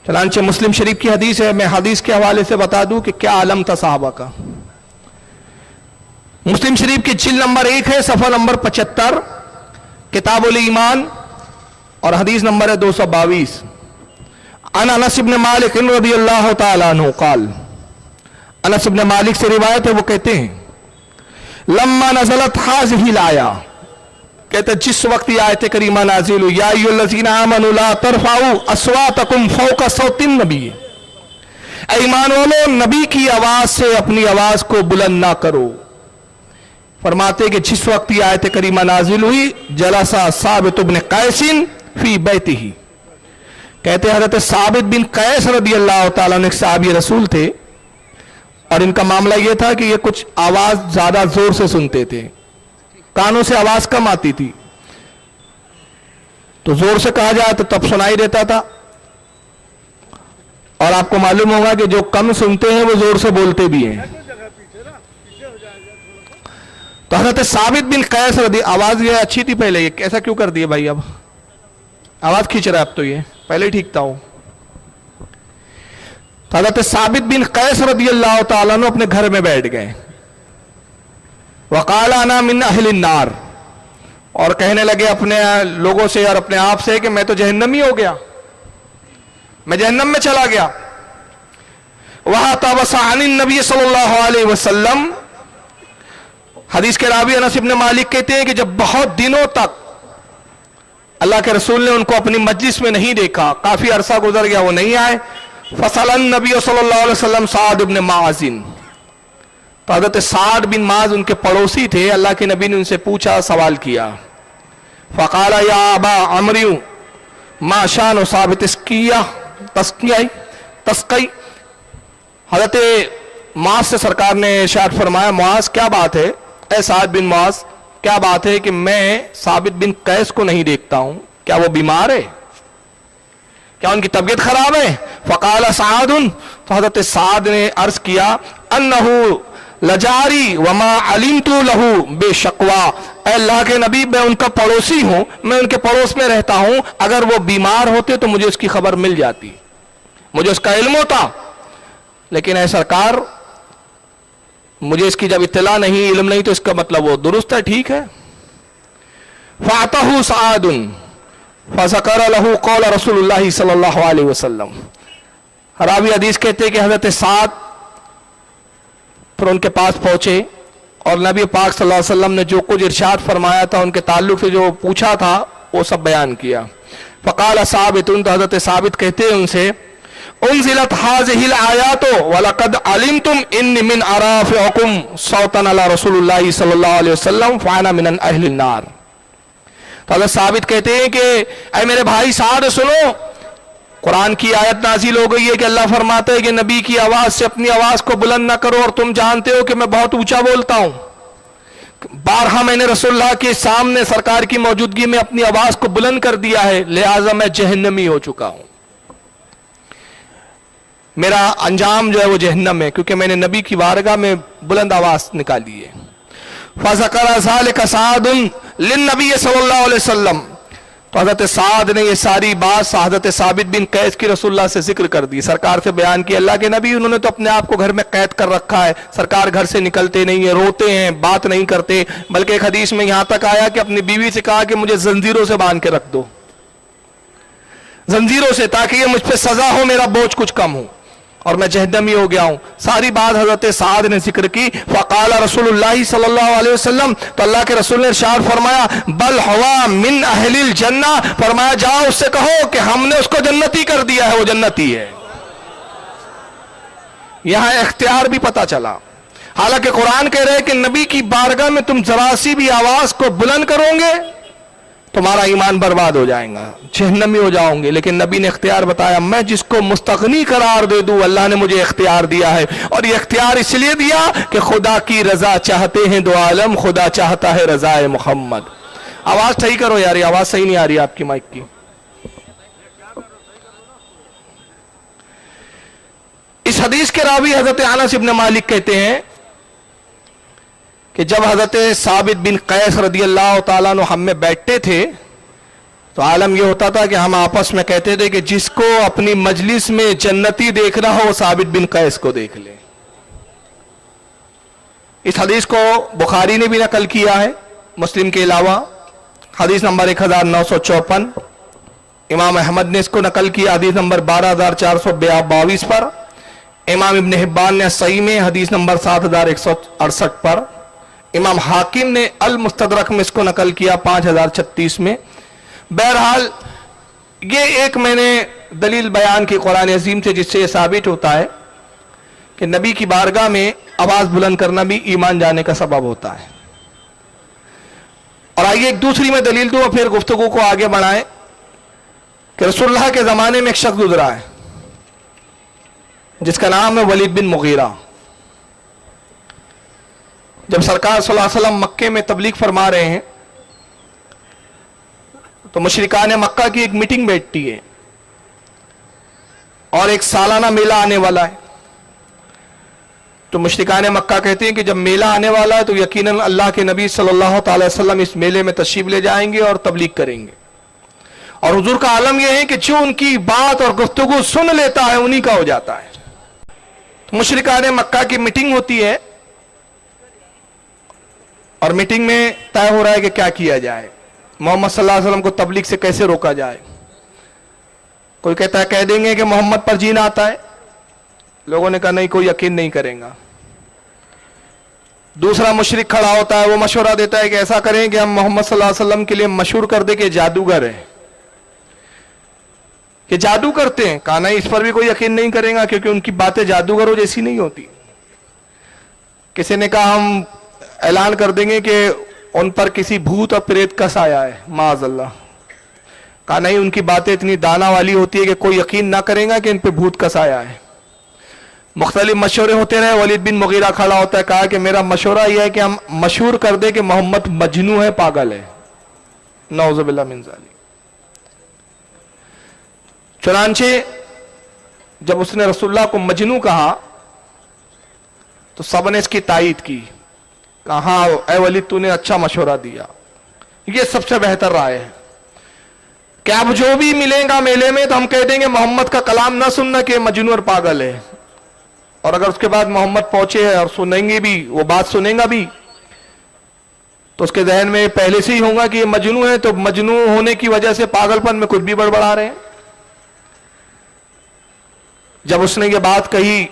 चनांचे मुस्लिम शरीफ की हदीस है, मैं हदीस के हवाले से बता दूं कि क्या आलम था साहबा का। मुस्लिम शरीफ की जिल्द नंबर 1 है, सफ़ा नंबर 75, किताबुल ईमान, और हदीस नंबर है 222। अन अनस इब्न मालिक रज़ियल्लाहु तआला अन्हु क़ाल, अनस इब्न मालिक से रिवायत है, वो कहते हैं लम्मा नज़लत हाज़िहिल आया, कहते जिस वक्त ये आयत करीमा नाजिल हुई, या अय्युहल्लज़ीना आमनू ला तरफ़ाऊ अस्वातकुम फ़ौक़ सौतिन नबी, ऐ ईमान वालों नबी की आवाज से अपनी आवाज को बुलंद ना करो। फरमाते कि जिस वक्त ये आयत करीमा नाजिल हुई, जलसा साबित बिन कैसिन फी बैतिही, कहते हज़रत साबित बिन कैस रज़ियल्लाहु तआला अन्हु एक सहाबी रसूल थे, और इनका मामला यह था कि ये कुछ आवाज ज्यादा जोर से सुनते थे, कानों से आवाज कम आती थी, तो जोर से कहा जाए तो तब सुनाई देता था। और आपको मालूम होगा कि जो कम सुनते हैं वो जोर से बोलते भी हैं। तो हज़रत साबित बिन कैस रदी, आवाज ये अच्छी थी पहले, ये कैसा क्यों कर दिए भाई, अब आवाज खींच रहा है, अब तो ये पहले ठीक था। तो हज़रत साबित बिन कैस रज़ियल्लाहु तआला अन्हु अपने घर में बैठ गए, वक़ाल अना मिन अहलिन नार, और कहने लगे अपने लोगों से और अपने आप से कि मैं तो जहन्नमी हो गया, मैं जहन्नम में चला गया। वहां तबसानिन नबी सल्लल्लाहु अलैहि वसल्लम, हदीस के रावी अनस इब्न मालिक कहते हैं कि जब बहुत दिनों तक अल्लाह के रसूल ने उनको अपनी मजलिस में नहीं देखा, काफी अरसा गुजर गया, वो नहीं आए। फसलन नबी सल्लल्लाहु अलैहि वसल्लम साद इब्न माजिन, तो हज़रत साद बिन माज उनके पड़ोसी थे, अल्लाह के नबी ने उनसे पूछा, सवाल किया। फ़क़ाला या अबा अमरियू मा शान साबित तस्क़ी, हज़रत माज से सरकार ने इरशाद फरमाया, मुआज क्या बात है, ए साद बिन मुआज क्या बात है कि मैं साबित बिन कैस को नहीं देखता हूं, क्या वो बीमार है, क्या उनकी तबीयत खराब है। फ़क़ाला सादुन, तो हज़रत साद ने अर्ज किया, अन्नहु लजारी वमा अलिमतु लहू बेशकवा, अल्लाह के नबी मैं उनका पड़ोसी हूं, मैं उनके पड़ोस में रहता हूं, अगर वो बीमार होते तो मुझे उसकी खबर मिल जाती, मुझे उसका इल्म होता, लेकिन ऐ सरकार मुझे इसकी जब इत्तला नहीं, इल्म नहीं, तो इसका मतलब वो दुरुस्त है, ठीक है। फ़ातहु सादुन फ़ज़कर लहू क़ौल रसूलुल्लाह सल्लल्लाहु अलैहि वसल्लम, रावी हदीस कहते हैं कि हज़रत साद फिर उनके पास पहुंचे और नबी पाक सल्लल्लाहु अलैहि वसल्लम ने जो कुछ इरशाद फरमाया था, उनके ताल्लुक से जो पूछा था, वो सब बयान किया। फ़क़ाल साबितुन, तो हज़रत साबित कहते हैं उनसे, उन्ज़िलत हाज़िहिल आयातो वलक़द अलिमतुम इन्नी मिन अराफ़िकुम सौतन अला रसूलुल्लाह सल्लल्लाहु अलैहि वसल्लम फ़अना मिनन अहलिन नार। तो हज़रत साबित कहते हैं कि ऐ मेरे भाई साद सुनो, कुरान की आयत नाजिल हो गई है कि अल्लाह फरमाता है कि नबी की आवाज से अपनी आवाज को बुलंद ना करो, और तुम जानते हो कि मैं बहुत ऊंचा बोलता हूं। बारहा मैंने रसूलुल्लाह के सामने सरकार की मौजूदगी में अपनी आवाज को बुलंद कर दिया है, लिहाजा मैं जहन्नमी हो चुका हूं, मेरा अंजाम जो है वो जहन्नम है, क्योंकि मैंने नबी की बारगाह में बुलंद आवाज निकाली है। फ़ज़करा ज़ालिका सादुन लिन्नबी सल्लल्लाहु अलैहि वसल्लम, तो हज़रत साद ने ये सारी बात हज़रत साबित बिन कैस की रसूलुल्लाह से जिक्र कर दी, सरकार से बयान किया। अल्लाह के नबी उन्होंने तो अपने आप को घर में कैद कर रखा है, सरकार घर से निकलते नहीं है, रोते हैं, बात नहीं करते, बल्कि एक हदीस में यहां तक आया कि अपनी बीवी से कहा कि मुझे जंजीरों से बांध के रख दो, जंजीरों से, ताकि ये मुझ पर सजा हो, मेरा बोझ कुछ कम हो, और मैं जहन्नमी हो गया हूं। सारी बात हजरत साद ने जिक्र की। फ़क़ाल रसूलुल्लाह सल्लल्लाहु अलैहि वसल्लम, तो अल्लाह के रसूल ने इरशाद फरमाया, बल हुवा मिन अहलिल जन्ना, फरमाया जाओ उससे कहो कि हमने उसको जन्नती कर दिया है, वो जन्नती है। यहां इख्तियार भी पता चला, हालांकि कुरान कह रहे हैं कि नबी की बारगाह में तुम जरा सी भी आवाज को बुलंद करोगे तुम्हारा ईमान बर्बाद हो जाएगा, जहन्नमी हो जाओगे, लेकिन नबी ने इख्तियार बताया, मैं जिसको मुस्तगनी करार दे दूं, अल्लाह ने मुझे इख्तियार दिया है, और ये इख्तियार इसलिए दिया कि खुदा की रजा चाहते हैं दो आलम, खुदा चाहता है रजाए मोहम्मद। आवाज सही करो यार, ये आवाज सही नहीं आ रही आपकी माइक की। इस हदीस के रावी हजरत अनस इब्न मालिक कहते हैं कि जब हजरत साबित बिन कैस रदियल्लाहु ताला अन्हु हम में बैठते थे, تو عالم یہ ہوتا تھا کہ ہم آپس میں کہتے تھے کہ جس کو اپنی مجلس میں جنتی دیکھ رہا ہو وہ ثابت بن قیس کو دیکھ لے. اس حدیث کو بخاری نے بھی نقل کیا ہے مسلم کے علاوہ، حدیث نمبر 1954. امام احمد نے اس کو نقل کیا حدیث نمبر 12422 پر. امام ابن حبان نے صحیح میں حدیث نمبر 7168 پر. امام حاکم نے المستدرک میں اس کو نقل کیا 5036 میں. بہرحال یہ ایک میں نے دلیل بیان کی قرآن عظیم سے، جس سے یہ ثابت ہوتا ہے کہ نبی کی بارگاہ میں آواز بلند کرنا بھی ایمان جانے کا سبب ہوتا ہے. اور آئیے ایک دوسری میں دلیل دوں اور پھر گفتگو کو آگے بڑھائیں کہ رسول اللہ کے زمانے میں ایک شخص گزرا ہے جس کا نام ہے ولید بن مغیرہ. جب سرکار صلی اللہ علیہ وسلم مکے میں تبلیغ فرما رہے ہیں تو مشرکان مکہ کی ایک میٹنگ بیٹھتی ہے اور ایک سالانہ میلہ آنے والا ہے. تو مشرکان مکہ کہتے ہیں کہ جب میلہ آنے والا ہے تو یقیناً اللہ کے نبی صلی اللہ تعالی وسلم اس میلے میں تشریف لے جائیں گے اور تبلیغ کریں گے. اور حضور کا عالم یہ ہے کہ جو ان کی بات اور گفتگو سن لیتا ہے انہی کا ہو جاتا ہے. مشرکان مکہ کی میٹنگ ہوتی ہے اور میٹنگ میں طے ہو رہا ہے کہ کیا کیا جائے، محمد صلی اللہ علیہ وسلم کو تبلیغ سے کیسے روکا جائے. کوئی کہتا ہے کہہ دیں گے کہ محمد پر جین آتا ہے. لوگوں نے کہا نہیں، کوئی یقین نہیں کرے گا. دوسرا مشرک کھڑا ہوتا ہے، وہ مشورہ دیتا ہے کہ ایسا کریں کہ ہم محمد صلی اللہ علیہ وسلم کے لیے مشہور کر دیں کہ جادوگر ہے، کہ جادو کرتے ہیں. کہا نہیں، اس پر بھی کوئی یقین نہیں کرے گا کیونکہ ان کی باتیں جادوگروں جیسی نہیں ہوتی. کسی نے کہا ہم اعلان کر دیں گے کہ ان پر کسی بھوت اور پریت کس آیا ہے، معاذ اللہ. کہا نہیں، ان کی باتیں اتنی دانا والی ہوتی ہے کہ کوئی یقین نہ کرے گا کہ ان پہ بھوت کس آیا ہے. مختلف مشورے ہوتے رہے. ولید بن مغیرہ کھڑا ہوتا ہے، کہا کہ میرا مشورہ یہ ہے کہ ہم مشہور کر دیں کہ محمد مجنون ہے، پاگل ہے. نعوذ باللہ من ذالک. چنانچہ جب اس نے رسول اللہ کو مجنون کہا تو سب نے اس کی تائید کی. کہا اے ولید، تو نے اچھا مشورہ دیا، یہ سب سے بہتر رائے ہے کہ اب جو بھی ملیں گا میلے میں تو ہم کہہ دیں گے محمد کا کلام نہ سننا کہ مجنون اور پاگل ہے. اور اگر اس کے بعد محمد پہنچے اور سنیں گے بھی، وہ بات سنیں گا بھی، تو اس کے ذہن میں پہلے سے ہی ہوگا کہ یہ مجنون ہے، تو مجنون ہونے کی وجہ سے پاگل پن میں کچھ بھی بڑبڑا رہے ہیں. جب اس نے یہ بات کہی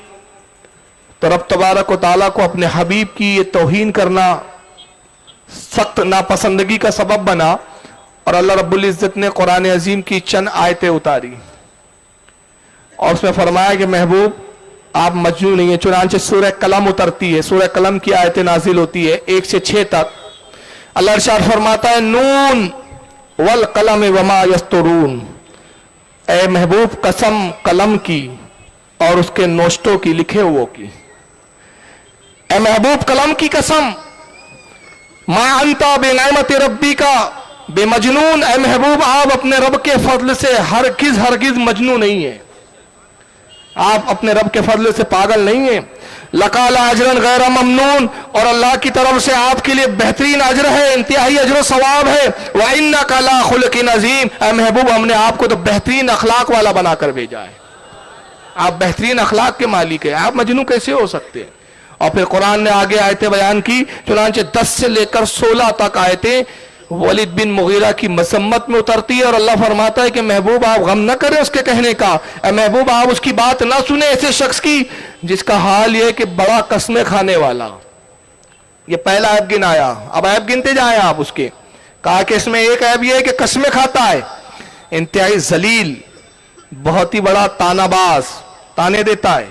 تو رب تبارک و تعالیٰ کو اپنے حبیب کی یہ توہین کرنا سخت ناپسندگی کا سبب بنا اور اللہ رب العزت نے قرآن عظیم کی چند آیتیں اتاری اور اس میں فرمایا کہ محبوب آپ مجنون نہیں ہیں. چنانچہ سورہ قلم اترتی ہے، سورہ قلم کی آیتیں نازل ہوتی ہے 1 سے 6 تک. اللہ ارشاد فرماتا ہے نون والقلم وما یسطرون، اے محبوب قسم قلم کی اور اس کے نوشتوں کی، لکھے ہوئے کی. اے محبوب قلم کی قسم، ما انتا بنعمت ربی کا بے مجنون، اے محبوب آپ اپنے رب کے فضل سے ہرگز مجنون نہیں ہیں، آپ اپنے رب کے فضل سے پاگل نہیں ہیں. لَقَالَ اجرن غیر ممنون، اور اللہ کی طرف سے آپ کے لیے بہترین اجر ہے، انتہائی اجر و ثواب ہے. وَإِنَّكَ لَا خُلُقٍ عَظِيمٍ، اے محبوب ہم نے آپ کو تو بہترین اخلاق والا بنا کر بھیجا ہے، آپ بہترین اخلاق کے مالک ہیں، آپ مجنون کیسے ہو سکتے ہیں. اور پھر قرآن نے آگے آیتیں بیان کی. چنانچہ 10 سے لے کر 16 تک آیتیں ولید بن مغیرہ کی مذمت میں اترتی ہے اور اللہ فرماتا ہے کہ محبوب آپ غم نہ کریں اس کے کہنے کا، اے محبوب آپ اس کی بات نہ سنیں ایسے شخص کی جس کا حال یہ کہ بڑا قسمیں کھانے والا. یہ پہلا عیب گن آیا، اب عیب گنتے جائیں آپ اس کے. کہا کہ اس میں ایک عیب یہ ہے کہ قسمیں کھاتا ہے، انتہائی ذلیل، بہت ہی بڑا تانا باز، تانے دیتا ہے.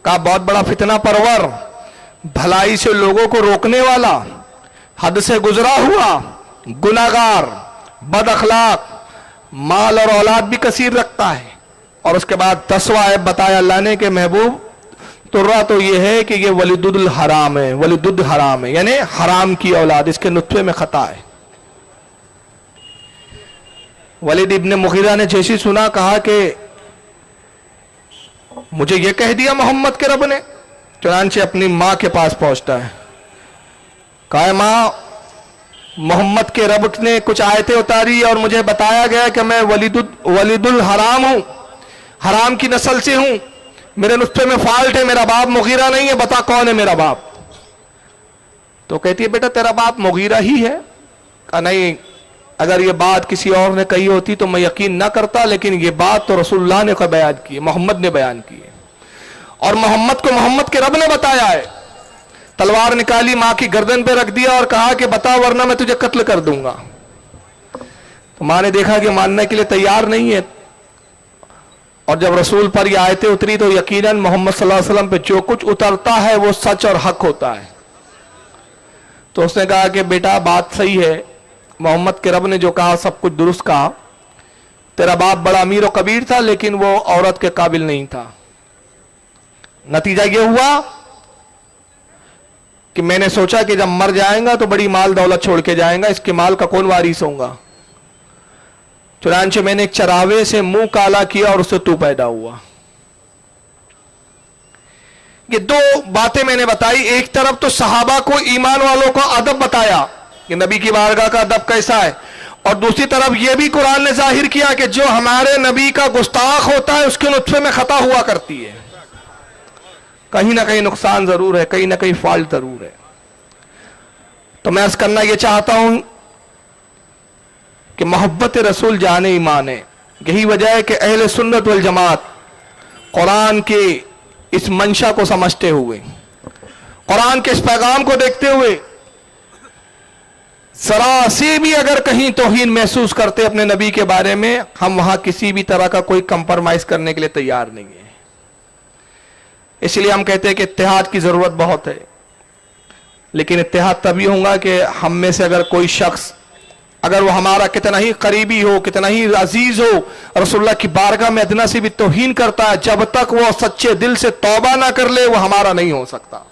کہا بہت بڑا فتنہ پرور، بھلائی سے لوگوں کو روکنے والا، حد سے گزرا ہوا، گناہگار، بد اخلاق، مال اور اولاد بھی کثیر رکھتا ہے. اور اس کے بعد 10واں عیب بتایا اللہ نے کہ محبوب ترا تو یہ ہے کہ یہ ولید الحرام ہے، ولید الحرام ہے یعنی حرام کی اولاد، اس کے نطفے میں خطا ہے. ولید ابن مغیرہ نے جیسی سنا کہا کہ مجھے یہ کہہ دیا محمد کے رب نے. چنانچہ اپنی ماں کے پاس پہنچتا ہے. کہا ماں मोहम्मद के रब ने कुछ आयतें उतारी और मुझे बताया गया कि मैं वलीदुल हराम हूं, हराम की नस्ल से हूं, मेरे नुस्खे में फॉल्ट है, मेरा बाप मुगीरा नहीं है, बता कौन है मेरा बाप। तो कहती है बेटा तेरा बाप मुगीरा ही है। कहा नहीं, अगर ये बात किसी और ने कही होती तो मैं यकीन ना करता, लेकिन ये बात तो रसूलुल्लाह ने बयान की है, मोहम्मद ने बयान की है, और मोहम्मद को मोहम्मद के रब ने बताया है। तलवार निकाली, मां की गर्दन पे रख दिया और कहा कि बता वरना मैं तुझे कत्ल कर दूंगा। तो मां ने देखा कि मानने के लिए तैयार नहीं है, और जब रसूल पर ये आयतें उतरी तो यकीनन मोहम्मद सल्लल्लाहु अलैहि वसल्लम पे जो कुछ उतरता है वो सच और हक होता है। तो उसने कहा कि बेटा बात सही है, मोहम्मद के रब ने जो कहा सब कुछ दुरुस्त कहा, तेरा बाप बड़ा अमीर और कबीर था लेकिन वो औरत के काबिल नहीं था। नतीजा ये हुआ कि मैंने सोचा कि जब मर जाएगा तो बड़ी माल दौलत छोड़ के जाएगा, इसके माल का कौन वारिस होगा। चुनांचे मैंने एक चरावे से मुंह काला किया और उससे तू पैदा हुआ। ये दो बातें मैंने बताई, एक तरफ तो सहाबा को, ईमान वालों को अदब बताया कि नबी की बारगाह का अदब कैसा है, और दूसरी तरफ यह भी कुरान ने जाहिर किया कि जो हमारे नबी का गुस्ताख होता है उसके नुत्फे में खता हुआ करती है, कहीं ना कहीं नुकसान जरूर है, कहीं ना कहीं फॉल्ट जरूर है। तो मैं अर्ज करना यह चाहता हूं कि मोहब्बत रसूल जाने ईमान है। यही वजह है कि अहले सुन्नत वल जमात कुरान के इस मंशा को समझते हुए, कुरान के इस पैगाम को देखते हुए, जरा से भी अगर कहीं तौहीन महसूस करते अपने नबी के बारे में, हम वहां किसी भी तरह का कोई कंप्रोमाइज करने के लिए तैयार नहीं है। इसलिए हम कहते हैं कि इत्तेहाद की जरूरत बहुत है, लेकिन इत्तेहाद तभी होगा कि हम में से अगर कोई शख्स, अगर वो हमारा कितना ही करीबी हो, कितना ही अजीज हो, रसूलुल्लाह की बारगाह में अदना से भी तौहीन करता है, जब तक वो सच्चे दिल से तौबा ना कर ले वो हमारा नहीं हो सकता।